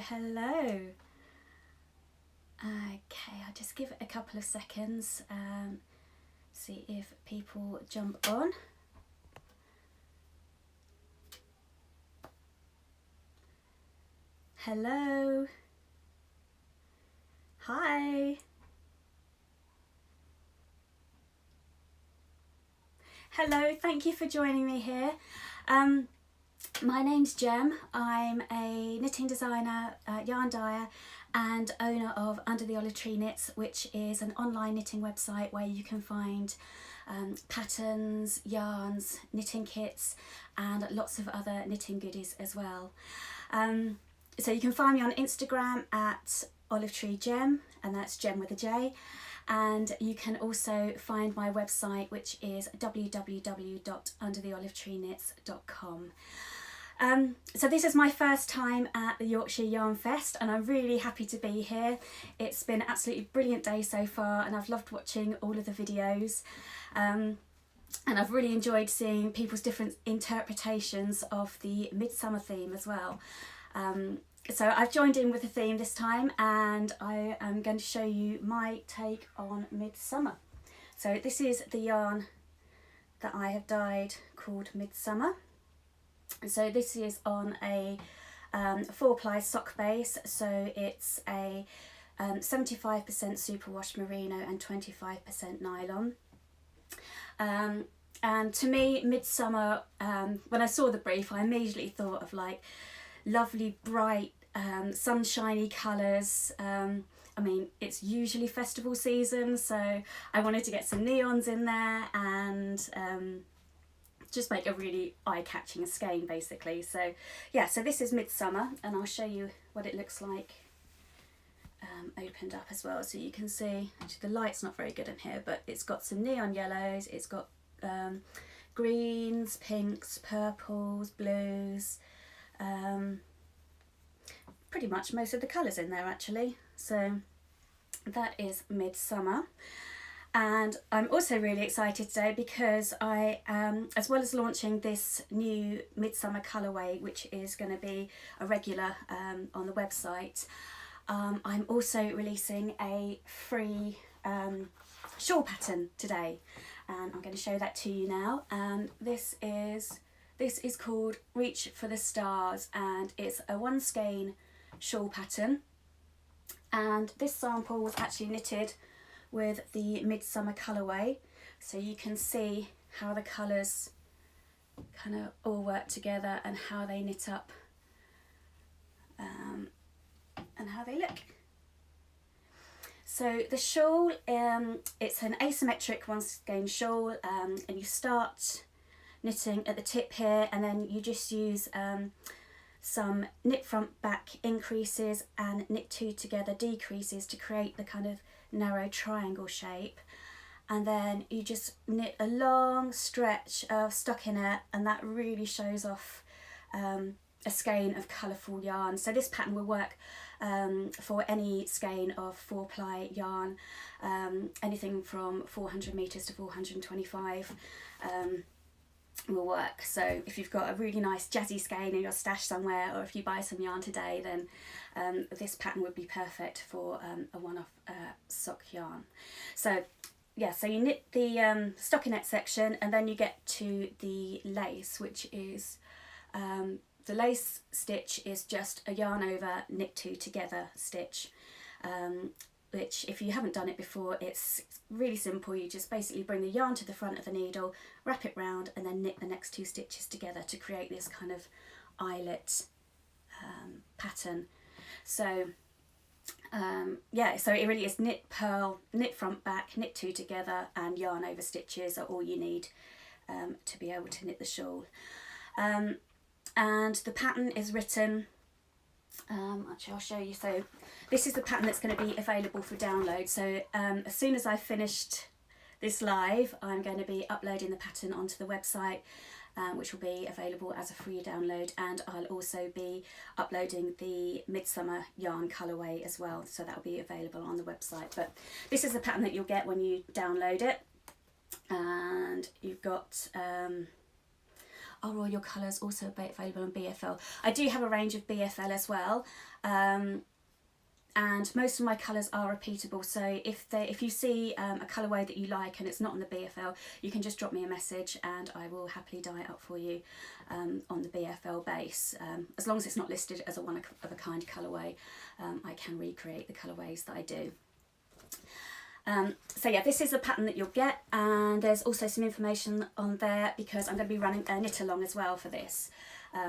Hello. Okay, I'll just give it a couple of seconds, see if people jump on. Hello. Hi. Hello, thank you for joining me here. My name's Jem. I'm a knitting designer, yarn dyer and owner of Under the Olive Tree Knits, which is an online knitting website where you can find patterns, yarns, knitting kits and lots of other knitting goodies as well. So you can find me on Instagram at Olive Tree Jem, and that's Jem with a J. And you can also find my website, which is www.undertheolivetreenknits.com. So this is my first time at the Yorkshire Yarn Fest and I'm really happy to be here. It's been an absolutely brilliant day so far and I've loved watching all of the videos, and I've really enjoyed seeing people's different interpretations of the MidSummer theme as well. So I've joined in with the theme this time and I am going to show you my take on MidSummer. So this is the yarn that I have dyed called MidSummer. So this is on a 4-ply sock base, so it's a 75% superwash merino and 25% nylon. And to me, MidSummer, when I saw the brief, I immediately thought of like lovely bright sunshiny colours. I mean, it's usually festival season, so I wanted to get some neons in there and just make a really eye-catching skein basically. So yeah, so this is MidSummer and I'll show you what it looks like opened up as well, so you can see. Actually the light's not very good in here, but it's got some neon yellows, it's got greens, pinks, purples, blues, pretty much most of the colours in there actually. So that is MidSummer. And I'm also really excited today because I, as well as launching this new MidSummer colourway, which is going to be a regular on the website, I'm also releasing a free shawl pattern today, and I'm going to show that to you now. And this is called Reach for the Stars, and it's a 1 skein shawl pattern. And this sample was actually knitted with the MidSummer colourway, so you can see how the colours kind of all work together and how they knit up and how they look. So the shawl, it's an asymmetric 1 skein shawl, and you start knitting at the tip here and then you just use some knit front back increases and knit 2 together decreases to create the kind of narrow triangle shape, and then you just knit a long stretch of stockinette and that really shows off a skein of colourful yarn. So this pattern will work for any skein of 4-ply yarn, anything from 400 metres to 425 will work. So if you've got a really nice jazzy skein in your stash somewhere, or if you buy some yarn today, then this pattern would be perfect for a one-off sock yarn. So yeah, so you knit the stockinette section and then you get to the lace, which is the lace stitch is just a yarn over knit 2 together stitch, which if you haven't done it before, it's really simple. You just basically bring the yarn to the front of the needle, wrap it round and then knit the next 2 stitches together to create this kind of eyelet pattern. So yeah, so it really is knit, purl, knit front back, knit 2 together and yarn over stitches are all you need to be able to knit the shawl. And the pattern is written, actually I'll show you. So this is the pattern that's going to be available for download. So as soon as I've finished this live, I'm going to be uploading the pattern onto the website, which will be available as a free download, and I'll also be uploading the MidSummer yarn colourway as well, so that will be available on the website. But this is the pattern that you'll get when you download it, and you've got are all your colours also available on BFL? I do have a range of BFL as well, and most of my colours are repeatable, so if you see a colourway that you like and it's not on the BFL, you can just drop me a message and I will happily dye it up for you on the BFL base. As long as it's not listed as a one of a kind colourway, I can recreate the colourways that I do. So yeah, this is the pattern that you'll get, and there's also some information on there because I'm going to be running a knit along as well for this,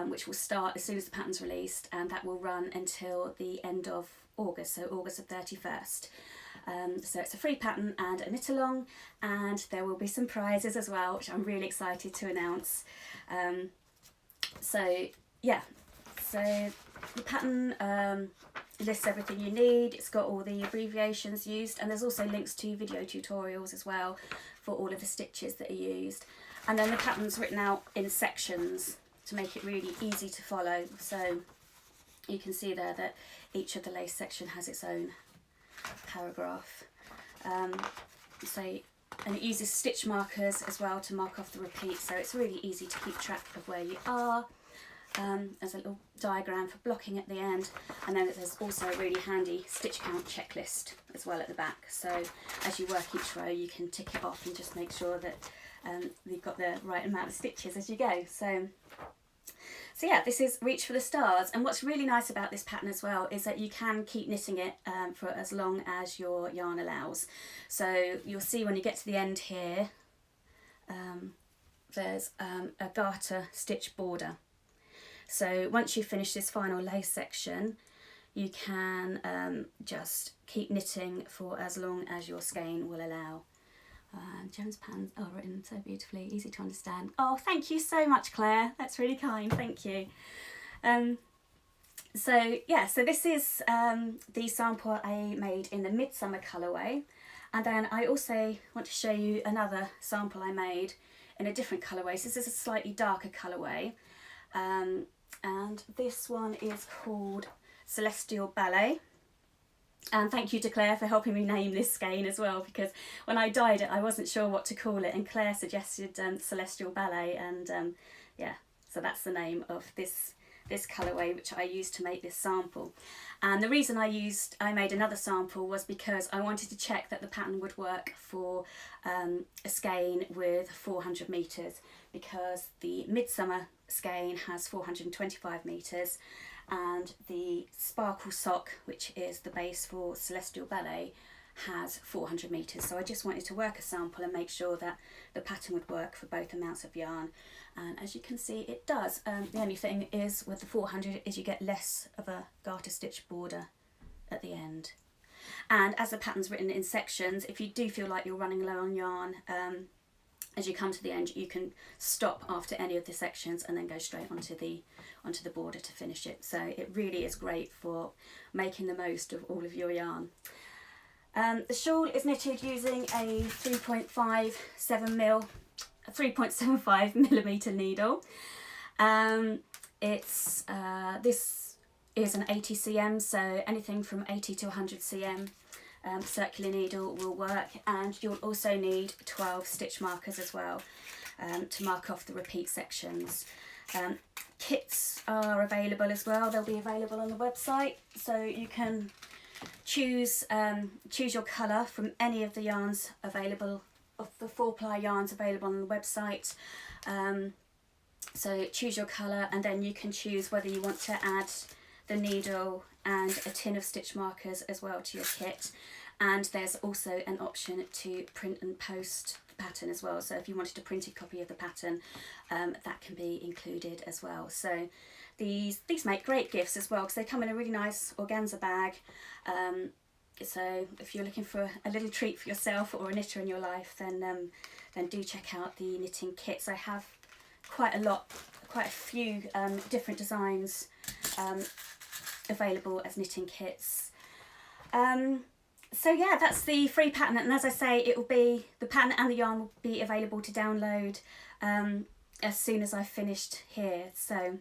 which will start as soon as the pattern's released, and that will run until the end of August, so August the 31st. So it's a free pattern and a knit along, and there will be some prizes as well, which I'm really excited to announce. So yeah, so the pattern lists everything you need. It's got all the abbreviations used, and there's also links to video tutorials as well for all of the stitches that are used. And then the pattern's written out in sections to make it really easy to follow. So you can see there that each of the lace section has its own paragraph. And it uses stitch markers as well to mark off the repeat, so it's really easy to keep track of where you are. There's a little diagram for blocking at the end, and then there's also a really handy stitch count checklist as well at the back, so as you work each row you can tick it off and just make sure that you've got the right amount of stitches as you go. So yeah, this is Reach for the Stars, and what's really nice about this pattern as well is that you can keep knitting it for as long as your yarn allows. So you'll see when you get to the end here, there's a garter stitch border. So once you finish this final lace section, you can just keep knitting for as long as your skein will allow. Joan's patterns are written so beautifully, easy to understand. Oh, thank you so much, Claire. That's really kind. Thank you. So yeah, so this is the sample I made in the MidSummer colourway, and then I also want to show you another sample I made in a different colourway. So this is a slightly darker colourway, and this one is called Celestial Ballet. And thank you to Claire for helping me name this skein as well, because when I dyed it I wasn't sure what to call it, and Claire suggested Celestial Ballet, and yeah, so that's the name of this colourway which I used to make this sample. And the reason I made another sample was because I wanted to check that the pattern would work for a skein with 400 metres, because the MidSummer skein has 425 metres, and the Sparkle Sock, which is the base for Celestial Ballet, has 400 metres. So I just wanted to work a sample and make sure that the pattern would work for both amounts of yarn, and as you can see it does. The only thing is with the 400 is you get less of a garter stitch border at the end. And as the pattern's written in sections, if you do feel like you're running low on yarn, as you come to the end you can stop after any of the sections and then go straight onto the border to finish it. So it really is great for making the most of all of your yarn. The shawl is knitted using a 3.75 millimetre needle. This is an 80 cm, so anything from 80 to 100 cm circular needle will work, and you'll also need 12 stitch markers as well to mark off the repeat sections. Kits are available as well. They'll be available on the website, so you can choose your colour from any of the yarns available, of the 4-ply yarns available on the website. So choose your colour, and then you can choose whether you want to add the needle and a tin of stitch markers as well to your kit. And there's also an option to print and post the pattern as well. So if you wanted a printed copy of the pattern, that can be included as well. So these make great gifts as well, because they come in a really nice organza bag. So if you're looking for a little treat for yourself or a knitter in your life, then do check out the knitting kits. I have quite a few different designs available as knitting kits. So yeah, that's the free pattern, and as I say, the pattern and the yarn will be available to download as soon as I've finished here. So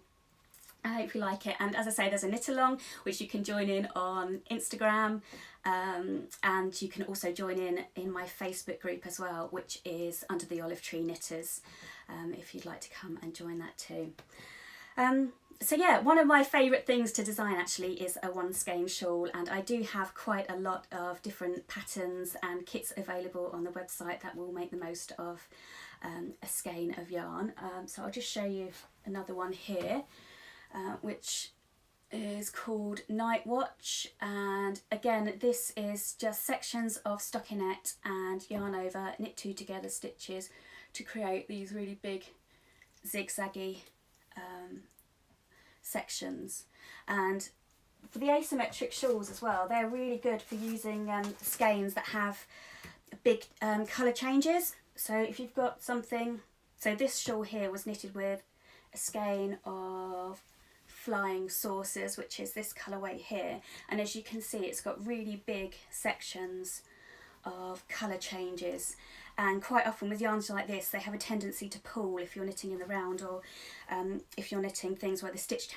I hope you like it. And as I say, there's a knit along which you can join in on Instagram, and you can also join in my Facebook group as well, which is Under the Olive Tree Knitters, if you'd like to come and join that too. So yeah, one of my favourite things to design actually is a one skein shawl, and I do have quite a lot of different patterns and kits available on the website that will make the most of a skein of yarn. So I'll just show you another one here, which is called Night Watch, and again this is just sections of stockinette and yarn over, knit two together stitches to create these really big zigzaggy sections. And for the asymmetric shawls as well, they're really good for using skeins that have big colour changes. So if you've got something, so this shawl here was knitted with a skein of Flying Saucers, which is this colourway here, and as you can see it's got really big sections of colour changes, and quite often with yarns like this they have a tendency to pull if you're knitting in the round, or if you're knitting things where the stitch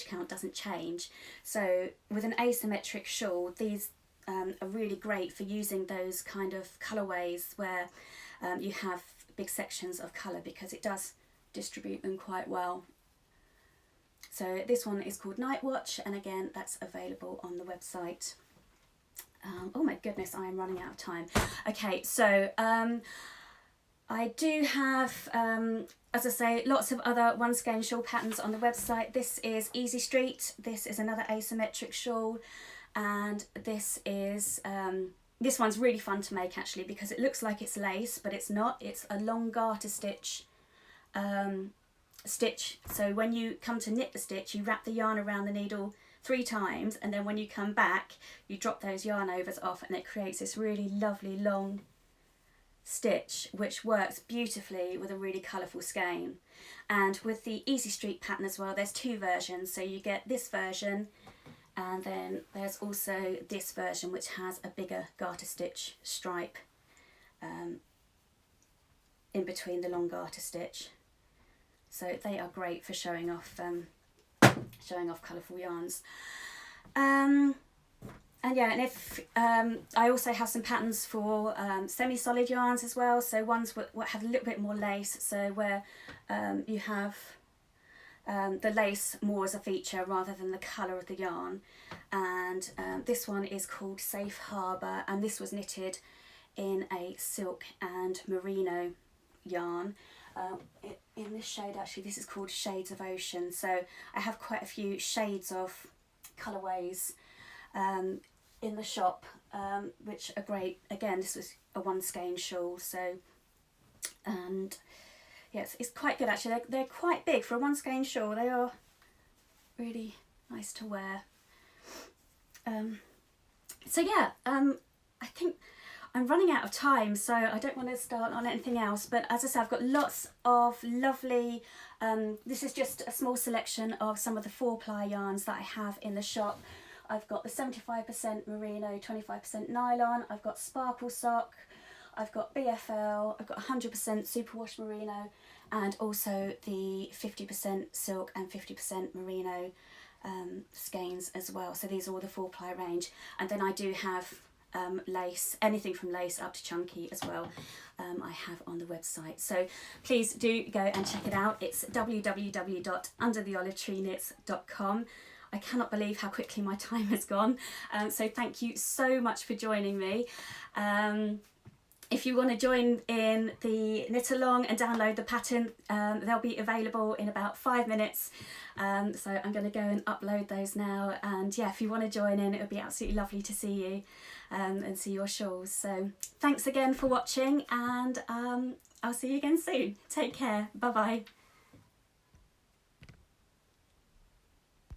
count doesn't change. So with an asymmetric shawl, these are really great for using those kind of colourways where you have big sections of colour, because it does distribute them quite well. So this one is called Night Watch, and again that's available on the website. Oh my goodness, I am running out of time. Okay, so I do have, as I say, lots of other one skein shawl patterns on the website. This is Easy Street, this is another asymmetric shawl, and this is, this one's really fun to make actually, because it looks like it's lace, but it's not. It's a long garter stitch. So when you come to knit the stitch, you wrap the yarn around the needle 3 times, and then when you come back you drop those yarn overs off, and it creates this really lovely long stitch which works beautifully with a really colourful skein. And with the Easy Street pattern as well, there's 2 versions, so you get this version and then there's also this version which has a bigger garter stitch stripe in between the long garter stitch. So they are great for showing off colourful yarns. And yeah, and if I also have some patterns for semi-solid yarns as well. So ones what have a little bit more lace, so where you have the lace more as a feature rather than the colour of the yarn. And this one is called Safe Harbour, and this was knitted in a silk and merino yarn. In this shade actually, this is called Shades of Ocean. So I have quite a few shades of colourways in the shop, which are great. Again, this was a one skein shawl, so, and yes, it's quite good actually. They're quite big for a one skein shawl. They are really nice to wear. So yeah, I think I'm running out of time, so I don't want to start on anything else, but as I said, I've got lots of lovely, this is just a small selection of some of the 4-ply yarns that I have in the shop. I've got the 75% merino, 25% nylon, I've got sparkle sock, I've got BFL, I've got 100% superwash merino, and also the 50% silk and 50% merino skeins as well. So these are all the 4-ply range, and then I do have lace, anything from lace up to chunky as well, I have on the website. So please do go and check it out. It's www.undertheolivetreeknits.com. I cannot believe how quickly my time has gone, so thank you so much for joining me. If you want to join in the knit along and download the pattern, they'll be available in about 5 minutes. So I'm going to go and upload those now, and yeah, if you want to join in, it would be absolutely lovely to see you and see your shawls. So thanks again for watching, and I'll see you again soon. Take care. Bye bye.